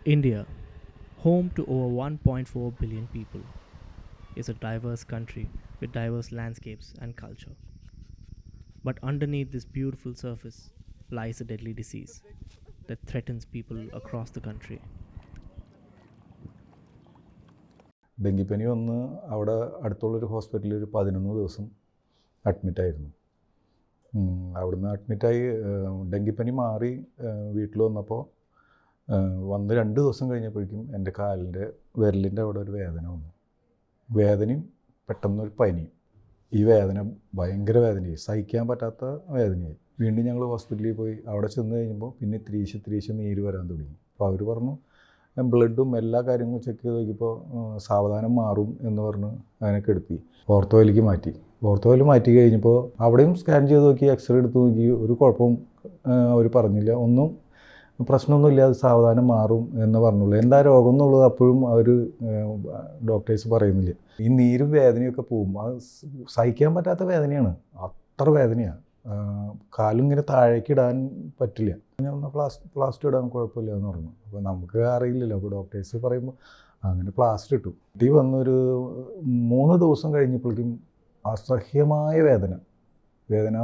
India, home to over 1.4 billion people, is a diverse country with diverse landscapes and culture. But underneath this beautiful surface lies a deadly disease that threatens people across the country. ഡെങ്കിപ്പനി വന്ന് അവിടെ അടുത്തുള്ളൊരു ഹോസ്പിറ്റലിൽ ഒരു 11 ദിവസം അഡ്മിറ്റായിരുന്നു. അവിടുന്ന് അഡ്മിറ്റായി ഡെങ്കിപ്പനി മാറി വീട്ടിൽ വന്നപ്പോൾ വന്ന് 2 ദിവസം കഴിഞ്ഞപ്പോഴേക്കും എൻ്റെ കാലിൻ്റെ വിരലിൻ്റെ അവിടെ ഒരു വേദന വന്നു. വേദനയും പെട്ടെന്നൊരു പനിയും. ഈ വേദന ഭയങ്കര വേദനയായി, സഹിക്കാൻ പറ്റാത്ത വേദനയായി. വീണ്ടും ഞങ്ങൾ ഹോസ്പിറ്റലിൽ പോയി. അവിടെ ചെന്ന് കഴിഞ്ഞപ്പോൾ പിന്നെ ഇത്തിരീശെ നീര് വരാൻ തുടങ്ങി. അപ്പോൾ അവർ പറഞ്ഞു ബ്ലഡും എല്ലാ കാര്യങ്ങളും ചെക്ക് ചെയ്ത് നോക്കിയപ്പോൾ സാവധാനം മാറും എന്ന് പറഞ്ഞ് അങ്ങനെ കെടുത്തി. ഓർത്തോയിലേക്ക് മാറ്റി. ഓർത്തോയിൽ മാറ്റി കഴിഞ്ഞപ്പോൾ അവിടെയും സ്കാൻ ചെയ്ത് നോക്കി, എക്സ്റേ എടുത്ത് നോക്കി, ഒരു കുഴപ്പവും അവർ പറഞ്ഞില്ല. ഒന്നും പ്രശ്നമൊന്നുമില്ല, അത് സാവധാനം മാറും എന്ന് പറഞ്ഞുള്ളൂ. എന്താ രോഗം എന്നുള്ളത് അപ്പോഴും അവർ ഡോക്ടേഴ്സ് പറയുന്നില്ല. ഈ നീരും വേദനയൊക്കെ പോകും. അത് സഹിക്കാൻ പറ്റാത്ത വേദനയാണ്, അത്ര വേദനയാണ്. കാലിങ്ങനെ താഴേക്ക് ഇടാൻ പറ്റില്ല. ഞാൻ പ്ലാസ്റ്റർ ഇടാൻ കുഴപ്പമില്ല എന്ന് പറഞ്ഞു. അപ്പോൾ നമുക്ക് അറിയില്ലല്ലോ. അപ്പോൾ ഡോക്ടേഴ്സ് പറയുമ്പോൾ അങ്ങനെ പ്ലാസ്റ്റർ ഇട്ടു. കുട്ടി വന്നൊരു 3 ദിവസം കഴിഞ്ഞപ്പോഴേക്കും അസഹ്യമായ വേദന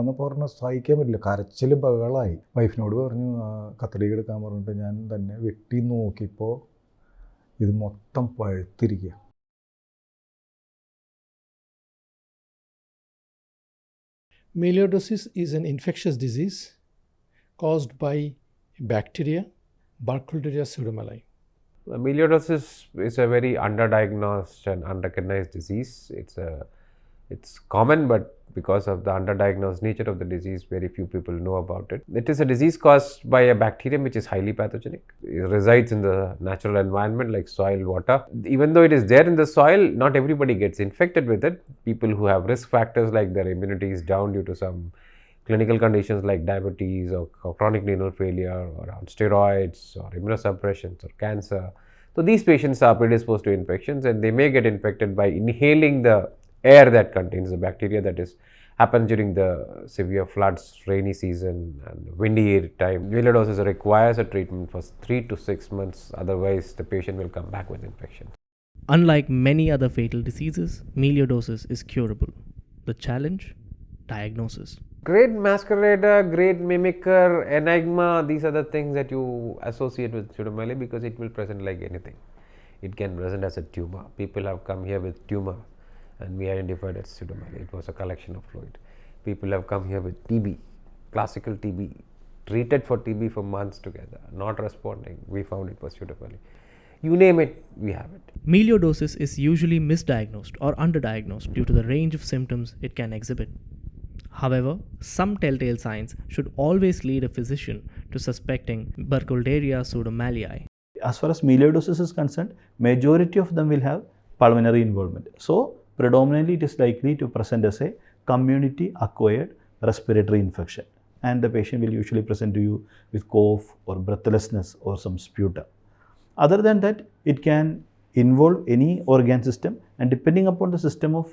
എന്ന് പറഞ്ഞാൽ സഹിക്കാൻ പറ്റില്ല. കരച്ചിൽ ബഹളമായി. വൈഫിനോട് പറഞ്ഞു കത്രിക എടുക്കാൻ പറഞ്ഞിട്ട് ഞാൻ തന്നെ വെട്ടി നോക്കിയപ്പോൾ ഇത് മൊത്തം പഴുത്തിരിക്കുക. Melioidosis is an infectious disease caused by bacteria, Burkholderia pseudomyeli. Melioidosis is a very underdiagnosed and unrecognized disease. It's common, but because of the underdiagnosed nature of the disease, very few people know about it. It is a disease caused by a bacterium which is highly pathogenic. It resides in the natural environment like soil, water. Even though it is there in the soil, not everybody gets infected with it. People who have risk factors like their immunity is down due to some clinical conditions like diabetes or chronic renal failure or on steroids or immunosuppressions or cancer. So these patients are predisposed to infections and they may get infected by inhaling the air that contains the bacteria. That is happens during the severe floods, rainy season and windy time. Melioidosis requires a treatment for 3 to 6 months, otherwise the patient will come back with infection. Unlike many other fatal diseases, melioidosis is curable. The challenge? Diagnosis. Great masquerader, great mimicker, enigma, these are the things that you associate with pseudomyeli because it will present like anything. It can present as a tumor. People have come here with tumor and we identified as pseudomyeli. It was a collection of fluid. People have come here with TB, classical TB, treated for TB for months together, not responding. We found it was pseudomyeli. You name it, we have it. Melioidosis is usually misdiagnosed or underdiagnosed due to the range of symptoms it can exhibit. However, some telltale signs should always lead a physician to suspecting Burkholderia pseudomyeli. As far as melioidosis is concerned, majority of them will have pulmonary involvement. So, predominantly it is likely to present as a community acquired respiratory infection, and the patient will usually present to you with cough or breathlessness or some sputum. Other than that, it can involve any organ system, and depending upon the system of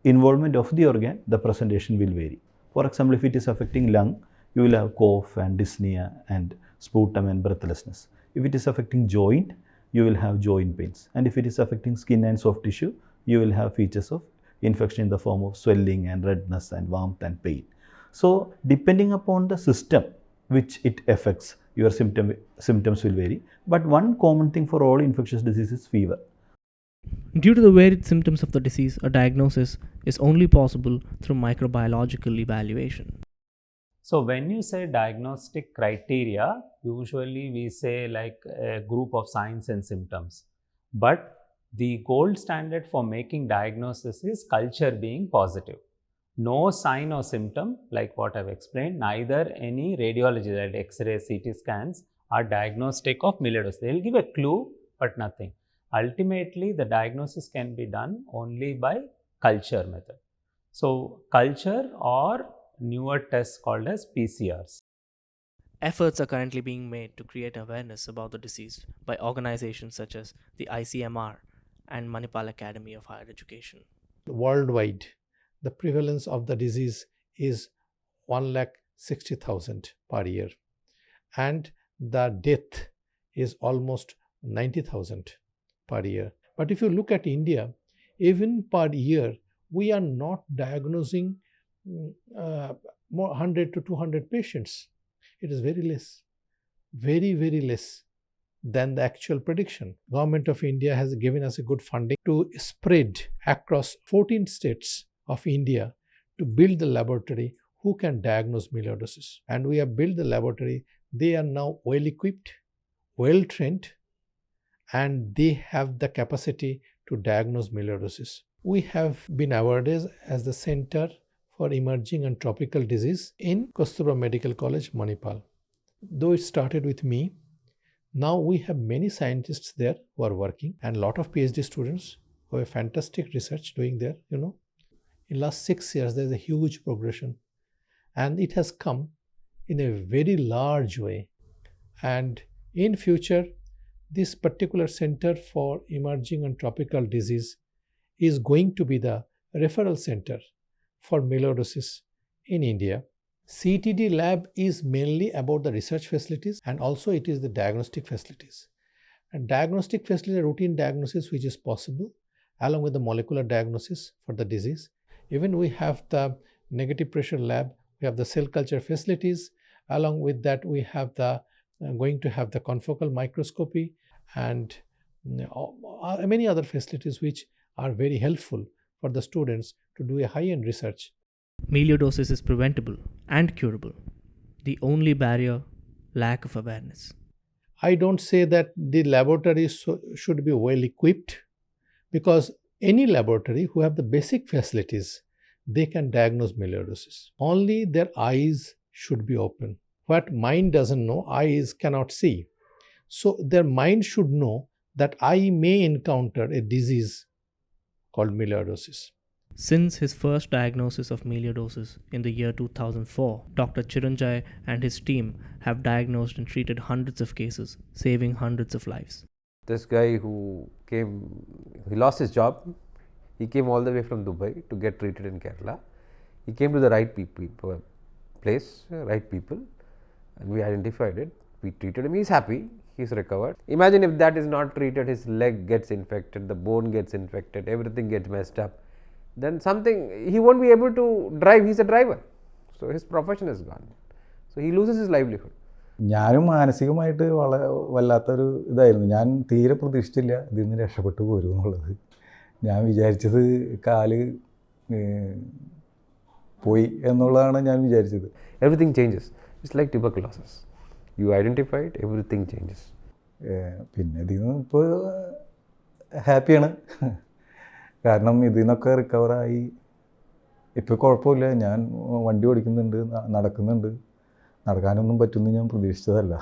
involvement of the organ, the presentation will vary. For example, if it is affecting lung, you will have cough and dyspnea and sputum and breathlessness. If it is affecting joint, you will have joint pains, and if it is affecting skin and soft tissue, you will have features of infection in the form of swelling and redness and warmth and pain. So, depending upon the system which it affects, your symptoms will vary. But one common thing for all infectious diseases is fever. Due to the varied symptoms of the disease, a diagnosis is only possible through microbiological evaluation. So when you say diagnostic criteria, usually we say like a group of signs and symptoms. But the gold standard for making diagnosis is culture being positive. No sign or symptom, like what I've explained, neither any radiology like X-ray, CT scans are diagnostic of melioidosis. They will give a clue, but nothing. Ultimately, the diagnosis can be done only by culture method. So, culture or newer tests called as PCRs. Efforts are currently being made to create awareness about the disease by organizations such as the ICMR and Manipal Academy of Higher Education. Worldwide, the prevalence of the disease is 1,60,000 per year, and the death is almost 90,000 per year. But if you look at India, even per year, we are not diagnosing more 100 to 200 patients. It is very less, very, very less than the actual prediction. Government of India has given us a good funding to spread across 14 states of India to build the laboratory who can diagnose melioidosis. And we have built the laboratory. They are now well equipped, well trained, and they have the capacity to diagnose melioidosis. We have been awarded as the Center for Emerging and Tropical Disease in Kasturba Medical College, Manipal. Though it started with me, now we have many scientists there who are working and a lot of PhD students who have fantastic research doing there, In last 6 years, there's a huge progression, and it has come in a very large way. And in future, this particular Center for Emerging and Tropical Disease is going to be the referral center for melioidosis in India. CTD lab is mainly about the research facilities, and also it is the diagnostic facilities. And diagnostic facility, routine diagnosis which is possible, along with the molecular diagnosis for the disease. Even we have the negative pressure lab, we have the cell culture facilities. Along with that, we have the going to have the confocal microscopy and many other facilities which are very helpful for the students to do a high-end research. Melioidosis is preventable and curable. The only barrier, lack of awareness. I don't say that the laboratories should be well equipped, because any laboratory who have the basic facilities, they can diagnose melioidosis. Only their eyes should be open. What mind doesn't know, eyes cannot see. So their mind should know that I may encounter a disease called melioidosis. Since his first diagnosis of melioidosis in the year 2004, Dr. Chiranjay and his team have diagnosed and treated hundreds of cases, saving hundreds of lives. This guy who came, he lost his job. He came all the way from Dubai to get treated in Kerala. He came to the right place, right people, and we identified it. We treated him. He's happy. He's recovered. Imagine if that is not treated, his leg gets infected, the bone gets infected, everything gets messed up. Then he won't be able to drive. He's a driver. So his profession is gone. So he loses his livelihood. ഞാനും മാനസികമായിട്ട് വല്ലാത്തൊരു ഇതായിരുന്നു. ഞാൻ തീരെ പ്രതീക്ഷിച്ചില്ല ഇതിൽ നിന്ന് രക്ഷപ്പെട്ടു പോരും എന്നുള്ളത്. ഞാൻ വിചാരിച്ചത് കാല് പോയി എന്നുള്ളതാണ് ഞാൻ വിചാരിച്ചത്. Everything changes. It's like tuberculosis. You identify it, everything changes. പിന്നെ ഇതിൽ നിന്ന് ഇപ്പോൾ ഹാപ്പിയാണ്. കാരണം ഇതിൽ നിന്നൊക്കെ റിക്കവറായി ഇപ്പോൾ കുഴപ്പമില്ല. ഞാൻ വണ്ടി ഓടിക്കുന്നുണ്ട്, നടക്കുന്നുണ്ട്. നടക്കാനൊന്നും പറ്റുമെന്ന് ഞാൻ പ്രതീക്ഷിച്ചതല്ല.